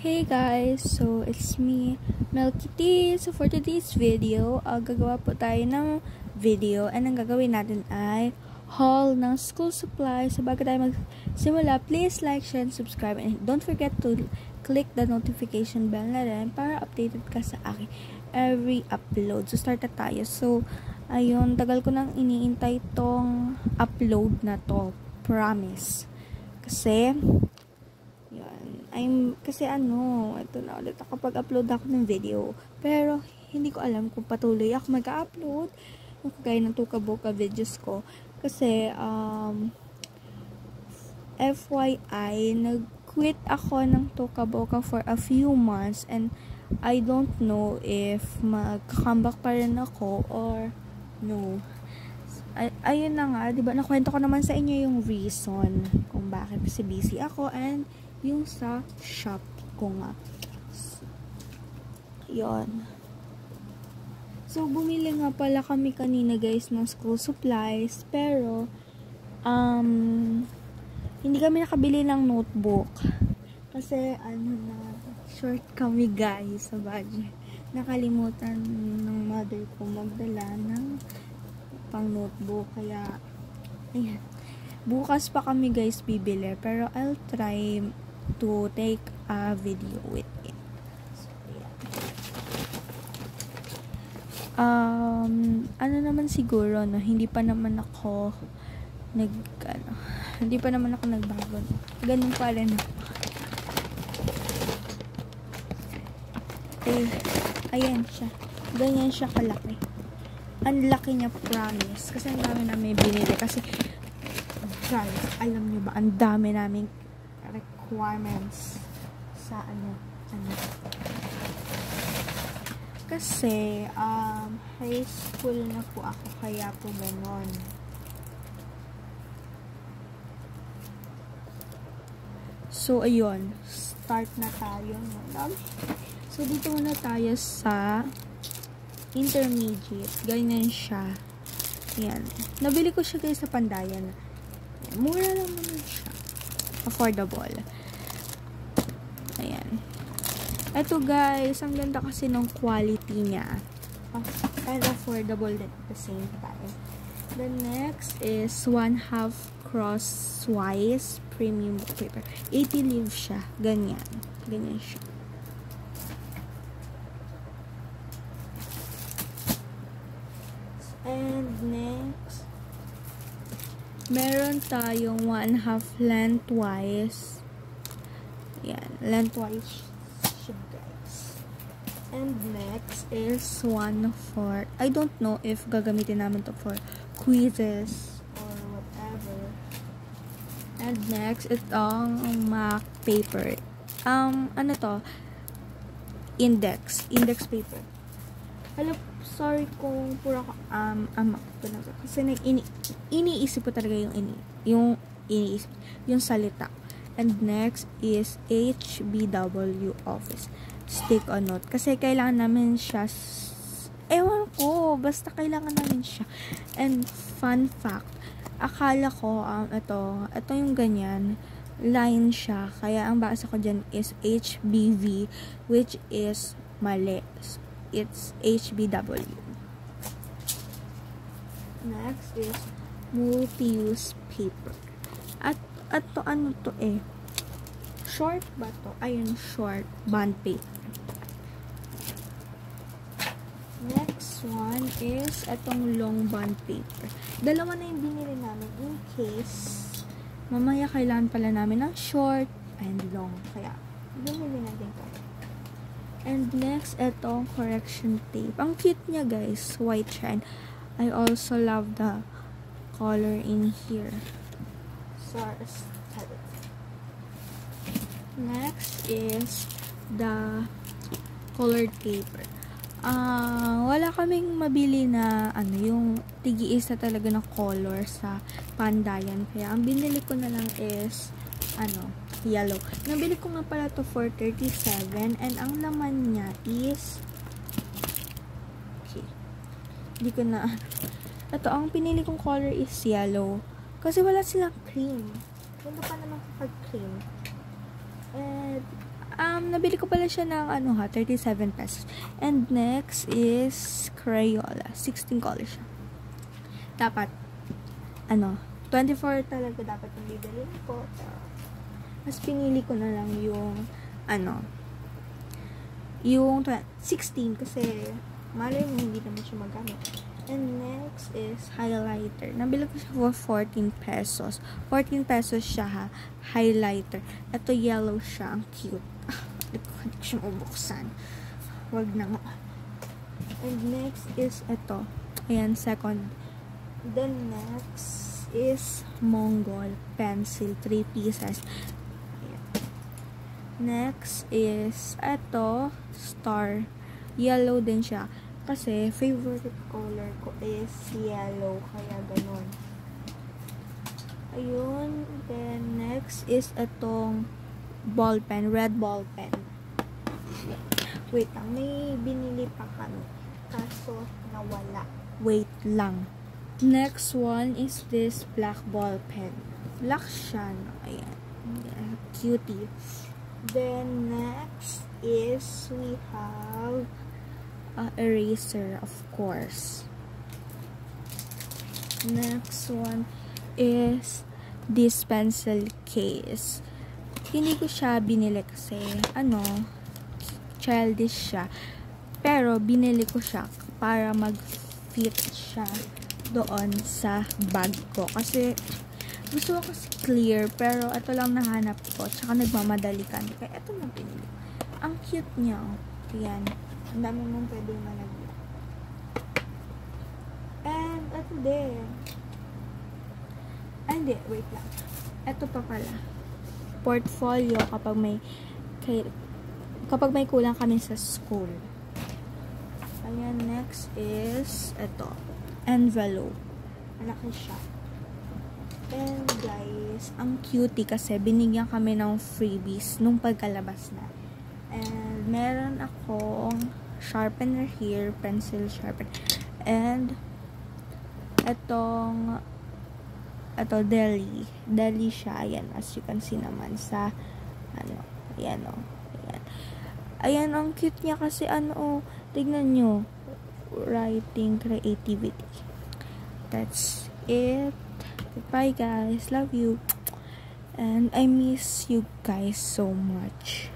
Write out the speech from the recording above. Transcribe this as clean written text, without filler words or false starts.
Hey guys! So, it's me, Melky T. So, for today's video, gagawa po tayo ng video and ang gagawin natin ay haul ng school supplies. So, bago tayo magsimula, please like, share, and subscribe. And don't forget to click the notification bell na rin para updated ka sa akin every upload. So, start na tayo. So, ayun, tagal ko nang iniintay tong upload na to. Promise. Kasi, ito na ulit ako pag-upload ako ng video. Pero, hindi ko alam kung patuloy ako mag-upload yung kagaya ng Tuka-Boka videos ko. Kasi, FYI, nag-quit ako ng Tuka-Boka for a few months and I don't know if mag-comeback pa rin ako or no. Ayun na nga, diba, nakwento ko naman sa inyo yung reason kung bakit kasi busy ako and yung sa shop ko nga. Yun. So, bumili nga pala kami kanina guys ng school supplies. Pero, hindi kami nakabili ng notebook. Kasi, short kami guys sa budget. Nakalimutan ng mother ko magdala ng pang notebook. Kaya, ayan. Bukas pa kami guys bibili. Pero, I'll try to take a video with it. So, yeah. Naman siguro, no, hindi pa naman ako nagbago. Ganun pa rin. Okay. Ayan siya. Ganyan siya kalaki. Ang laki niya, promise. Kasi ang dami namin binili. Kasi, guys, alam niyo ba, ang dami namin requirements sa kasi high school na po ako, kaya po ganon. So ayun, start na tayo. So dito muna tayo sa intermediate. Ganyan siya. Yan, nabili ko siya guys sa Pandayan. Yan, mura lang naman siya, affordable. Ayan. Ito guys, ang ganda kasi ng quality niya. And affordable at the same time. The next is 1/2 crosswise premium book paper. 80 leaves siya. Ganyan. Ganyan siya. And next, meron tayong 1/2 lengthwise. Yan, lengthwise siya guys. And next is 1/4. I don't know if gagamitin namin to for quizzes or whatever. And next, itong MAC paper. Index paper. Hello, sorry kung puro kasi iniisip ko talaga yung salita. And next is HBW office. Stick on note. Kasi kailangan namin siya. Ewan ko. Basta kailangan namin siya. And fun fact. Akala ko, ito yung ganyan. Line siya. Kaya ang basa ko dyan is HBV. Which is mali. It's HBW. Next is multi-use paper. At to short ba to? Ayun, short bond paper. Next one is itong long bond paper. Dalawa na yung binili namin in case mamaya kailangan pala namin ng short and long. Kaya, binili natin to. And next, itong correction tape. Ang cute niya guys. White siya. And I also love the color in here. Next is the colored paper. Wala kaming mabili na yung tigi-isa talaga ng color sa Pandayan. Kaya ang binili ko na lang is yellow. Nabili ko nga pala to for 37 and ang laman niya is ito, ang pinili kong color is yellow. Kasi wala silang cream. Ganda pa naman kapag cream. And Nabili ko pala siya ng 37 pesos. And next is Crayola. 16 colors siya. Dapat 24 talaga dapat yung bibilin ko. Pero, mas pinili ko na lang yung yung 16 kasi malay mo hindi naman siya magamit. And next is highlighter. Nabili ko siya for 14 pesos. 14 pesos siya ha. Highlighter. Ito yellow siya. Ang cute. Hindi ko siya mabuksan. Wag na nga. And next is ito. Ayan, second. Then next is Mongol pencil. 3 pieces. Ayan. Next is ito. Star. Yellow din siya. Kasi, favorite color ko is yellow. Kaya, ganun. Ayun. Then, next is itong ball pen. Red ball pen. Wait lang. May binili pa kami. Kaso, nawala. Wait lang. Next one is this black ball pen. Black siya. No? Ayan. Cutie. Then, next is we have eraser, of course. Next one is this pencil case. Hindi ko siya binili kasi childish siya. Pero binili ko siya para mag-fit siya doon sa bag ko. Kasi gusto ko kasi clear, pero ito lang nahanap ko. Tsaka nagmamadali kami. Kaya ito na binili. Ang cute niya. Ayan. Ang dami mong pwede malagyan. And, ito din. Ay, hindi. Wait lang. Ito pa pala. Portfolio kapag may kulang kami sa school. Ayan, next is ito. Envelope. Malaki siya. And, guys, ang cutie kasi binigyan kami ng freebies nung pagkalabas na. And, meron akong sharpener here, pencil sharpener, and ito deli siya, ayan, as you can see naman sa ayan ayan, ang cute niya kasi tignan nyo, writing creativity. That's it. Goodbye guys, love you, and I miss you guys so much.